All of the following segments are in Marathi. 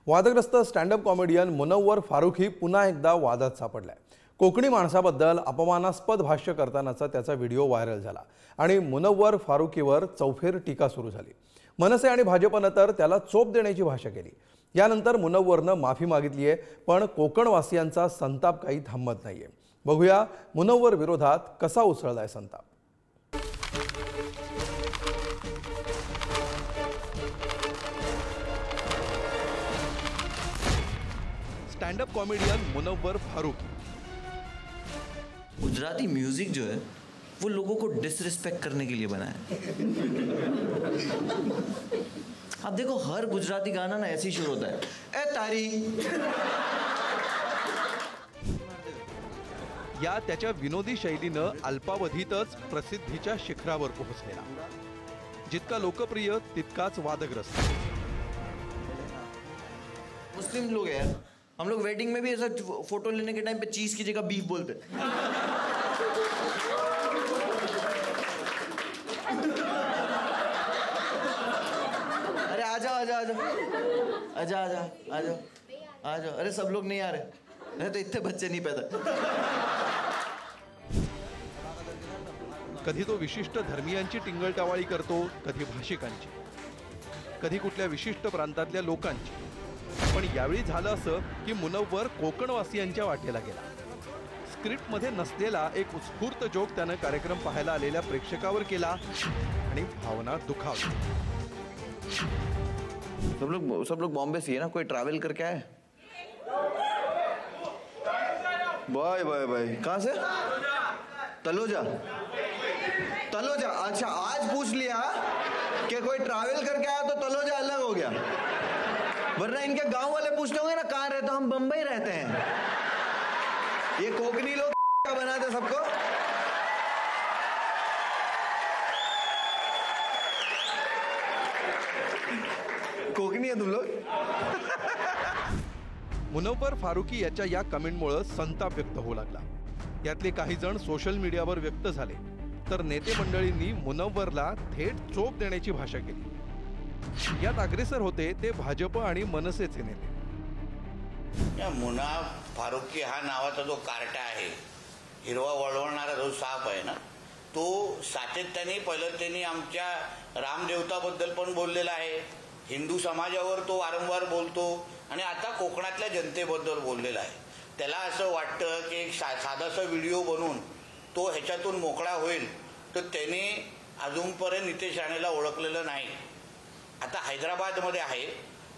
वादग्रस्त स्टँडअप कॉमेडियन मुनव्वर फारुकी पुन्हा एकदा वादात सापडलाय। कोकणी माणसाबद्दल अपमानास्पद भाष्य करतानाचा त्याचा व्हिडिओ व्हायरल झाला आणि मुनव्वर फारुकीवर चौफेर टीका सुरू झाली। मनसे आणि भाजपने तर त्याला चोप देण्याची भाषा केली। यानंतर मुनव्वरने माफी मागितली आहे, पण कोकणवासियांचा संताप काही थांबत नाहीये। बघूया मुनव्वर विरोधात कसा उसळलाय संताप। Stand up comedian Munawar Faruqui. Gujarati music जो है वो लोगों को डिसरिस्पेक्ट करने के लिए बना है। आप देखो हर गुजराती गाना ना ऐसे ही शुरू होता है, ए तारी। या त्याच्या विनोदी शैलीनं अल्पावधीतच प्रसिद्धीच्या शिखरावर पोहोचलेला। जितका लोकप्रिय तितकाच वादग्रस्त। मुस्लिम लोग हैं, हम लोग वेडिंग में भी ऐसा फोटो लेने के टाइम पे चीज की जगह बीफ बोलते हैं। अरे आजा आजा आजा आजा आजा आजा आजा। अरे सब लोग नहीं आ रहे, नहीं तो इतने बच्चे नहीं पैदा। कधी तो विशिष्ट धर्मीयांची टिंगलटावाळी करतो, कधी भाषिकांची, कधी कुठल्या विशिष्ट प्रांतातल्या लोकांची। पण यावेळी झालं असं की मुनव्वर कोकणवासियांच्या वाटेला गेला। स्क्रिप्टमध्ये नसलेला एक उत्स्फूर्त जोक त्याने कार्यक्रम पाहायला आलेल्या प्रेक्षकावर केला आणि भावना दुखावली। सब लोग बॉम्बे से है ना, कोई ट्रैवल करके आए? Bye bye bye. कहाँ से? तलोजा। तलोजा, अच्छा आज पूछ लिया कि कोई ट्रैवल करके आया तो तलोजा अलग हो गया, वरना इनके गांव वाले पूछते होंगे ना कहाँ रहते हो, हम बंबई रहते हैं। ये कोकनी लोग क्या बनाते सबको। कोकनी है तुम लोग। मुनव्वर फारुकी याच्या या कमेंटमुळे संताप व्यक्त होऊ लागला। यातले काही जण सोशल मीडियावर व्यक्त झाले, तर नेते मंडळींनी मुनव्वरला थेट चोप देण्याची भाषा केली। यात अग्रेसर होते ते भाजप आणि मनसेचे नेते। या मुना फारुकी हा नावाचा जो कार्टा आहे, हिरवा वळवणारा जो साप आहे ना, तो सातत्याने पहिलं त्यांनी आमच्या रामदेवताबद्दल पण बोललेला आहे, हिंदू समाजावर तो वारंवार बोलतो आणि आता कोकणातल्या जनतेबद्दल बोललेला आहे। त्याला असं वाटतं की एक साधासा व्हिडिओ बनवून तो ह्याच्यातून मोकळा होईल, तर त्याने अजूनपर्यंत नितेश राणेला ओळखलेलं नाही। आता हैदराबादमध्ये आहे,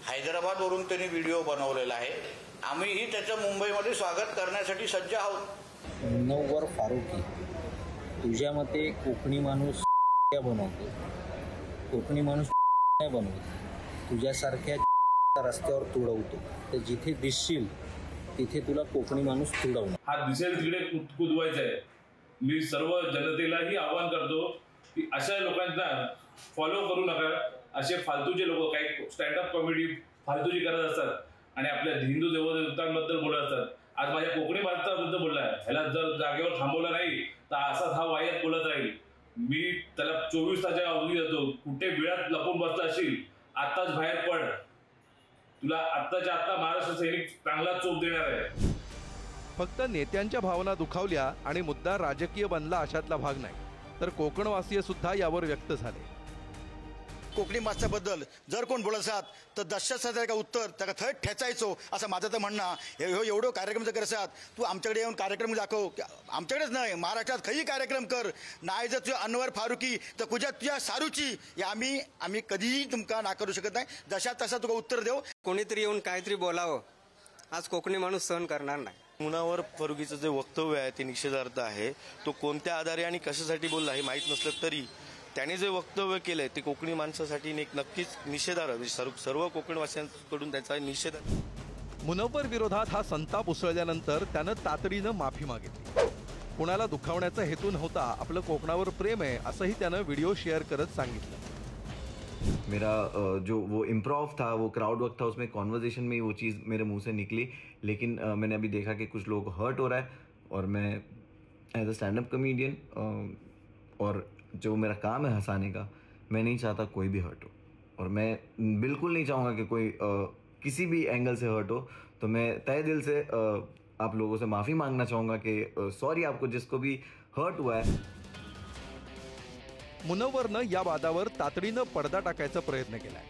हैदराबादवरून त्यांनी व्हिडिओ बनवलेला आहे। आम्हीही त्याचं मुंबईमध्ये स्वागत करण्यासाठी सज्ज आहोत। मुनव्वर फारुकी, तुझ्या मते कोकणी माणूस बनवतो? कोकणी माणूस नाही बनवतो, तुझ्यासारख्या रस्त्यावर तुडवतो। तर जिथे दिसशील तिथे तुला कोकणी माणूस तुडवणार। हा दिसेल तिकडे कुदवायचा आहे। मी सर्व जनतेलाही आवाहन करतो की अशा लोकांना फॉलो करू नका। असे फालतूचे लोक काही स्टँडअप कॉमेडी फालतूची करत असतात आणि आपल्या हिंदू देवतांबद्दल बोलत असतात। आज माझ्या कोकणी भारताबद्दल बोललाय, ह्याला जर जागेवर थांबवलं नाही तर असाच हा वायत बोलत राहील। मी त्याला 24 तासाच्या अवधी देतो, कुठे बिळात लपून बसला असेल आताच बाहेर पड, तुला आत्ताच्या आत्ता महाराष्ट्र सैनिक चांगला चोप देणार आहे। फक्त नेत्यांच्या भावना दुखावल्या आणि मुद्दा राजकीय बनला अशातला भाग नाही, तर कोकणवासीय सुद्धा यावर व्यक्त झाले। कोकणी माणसाबद्दल जर कोण बोलत असतात तर दशक उत्तर त्याला थेट ठेचायचो असं माझं तर म्हणणं। एवढं कार्यक्रम जर करत तू आमच्याकडे येऊन कार्यक्रम दाखव, आमच्याकडेच नाही महाराष्ट्रात काही कार्यक्रम कर। नाही जर तुझ्या अनवर फारुकी तर तुझ्या सारूची आम्ही कधीही तुमका ना करू शकत नाही। जशा तसा तुला उत्तर देऊ। कोणीतरी येऊन काहीतरी बोलावं, आज कोकणी माणूस सहन करणार नाही। मुनव्वर फारुकीचं जे वक्तव्य आहे ते निषेधार्थ आहे। तो कोणत्या आधारे आणि कशासाठी बोलला हे माहीत नसलं तरी त्याने जे वक्तव्य केलंय ते कोकणी माणसासाठी एक नक्कीच निषेधार्ह, सर्व कोकणवासियांकडून त्याचा निषेध। मुनव्वर विरोधात हा संताप उसळल्यानंतर त्यानं तातडीनं माफी मागितली। कुणाला दुखावण्याचा हेतू नव्हता, आपलं कोकणावर प्रेम आहे असंही त्यानं व्हिडिओ शेअर करत सांगितलं। मेरा जो वो इम्प्रोव था, वो क्राउड वर्क था, उसमें कॉन्वर्जेशन में वो चीज़ मेरे मुंह से निकली। लेकिन मैंने अभी देखा कि कुछ लोग हर्ट हो रहा है और मैं as a stand up comedian और जो मेरा काम है हंसाने का, मैं नहीं चाहता कोई भी हर्ट हो। और मैं बिल्कुल नहीं चाहूँगा कि कोई किसी भी एंगल से हर्ट हो तो मैं तहे दिल से आप लोगों से माफ़ी मांगना चाहूँगा कि सॉरी आपको जिसको भी हर्ट हुआ है। मुनव्वरनं या वादावर तातडीनं पडदा टाकायचा प्रयत्न केलाय,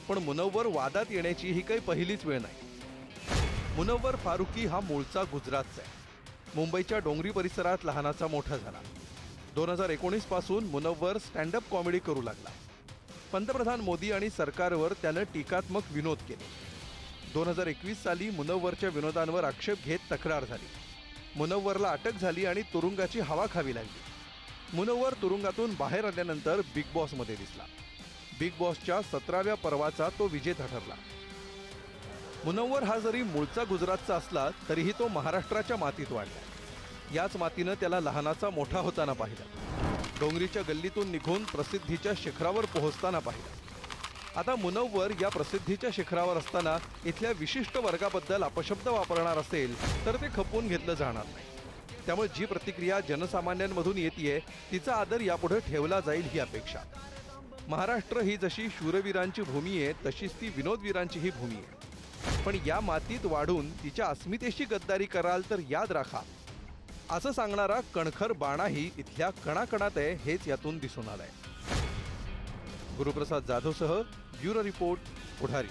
पण मुनव्वर वादात येण्याची ही काही पहिलीच वेळ नाही। मुनव्वर फारुकी हा मूळचा गुजरातचा आहे। मुंबईच्या डोंगरी परिसरात लहानाचा मोठा झाला। 2019 पासून मुनव्वर स्टँडअप कॉमेडी करू लागला। पंतप्रधान मोदी आणि सरकारवर त्यानं टीकात्मक विनोद केले। 2021 साली मुनव्वरच्या विनोदांवर आक्षेप घेत तक्रार झाली। मुनव्वरला अटक झाली आणि तुरुंगाची हवा खावी लागली। मुनव्वर तुरुंगातून बाहेर आल्यानंतर बिग बॉसमध्ये दिसला। बिग बॉसच्या 17व्या पर्वाचा तो विजेता ठरला। मुनव्वर हा जरी मूळचा गुजरातचा असला तरीही तो महाराष्ट्राच्या मातीत वाढला। याच मातीनं त्याला लहानाचा मोठा होताना पाहिला। डोंगरीच्या गल्लीतून निघून प्रसिद्धीच्या शिखरावर पोहोचताना पाहिला। आता मुनव्वर या प्रसिद्धीच्या शिखरावर असताना इथल्या विशिष्ट वर्गाबद्दल अपशब्द वापरणार असेल तर ते खपवून घेतलं जाणार नाही। त्यामुळे जी प्रतिक्रिया जनसामान्यांमधून येते तिचा आदर यापुढे ठेवला जाईल ही अपेक्षा। महाराष्ट्र ही जशी शूरवीरांची भूमी आहे तशीच ती विनोदवीरांचीही भूमी आहे। पण या मातीत वाढून तिच्या अस्मितेशी गद्दारी कराल तर याद राखा, असं सांगणारा कणखर बाणाही इथल्या कणाकणात आहे हेच यातून दिसून आलंय। गुरुप्रसाद जाधवसह ब्युरो रिपोर्ट पुढारी।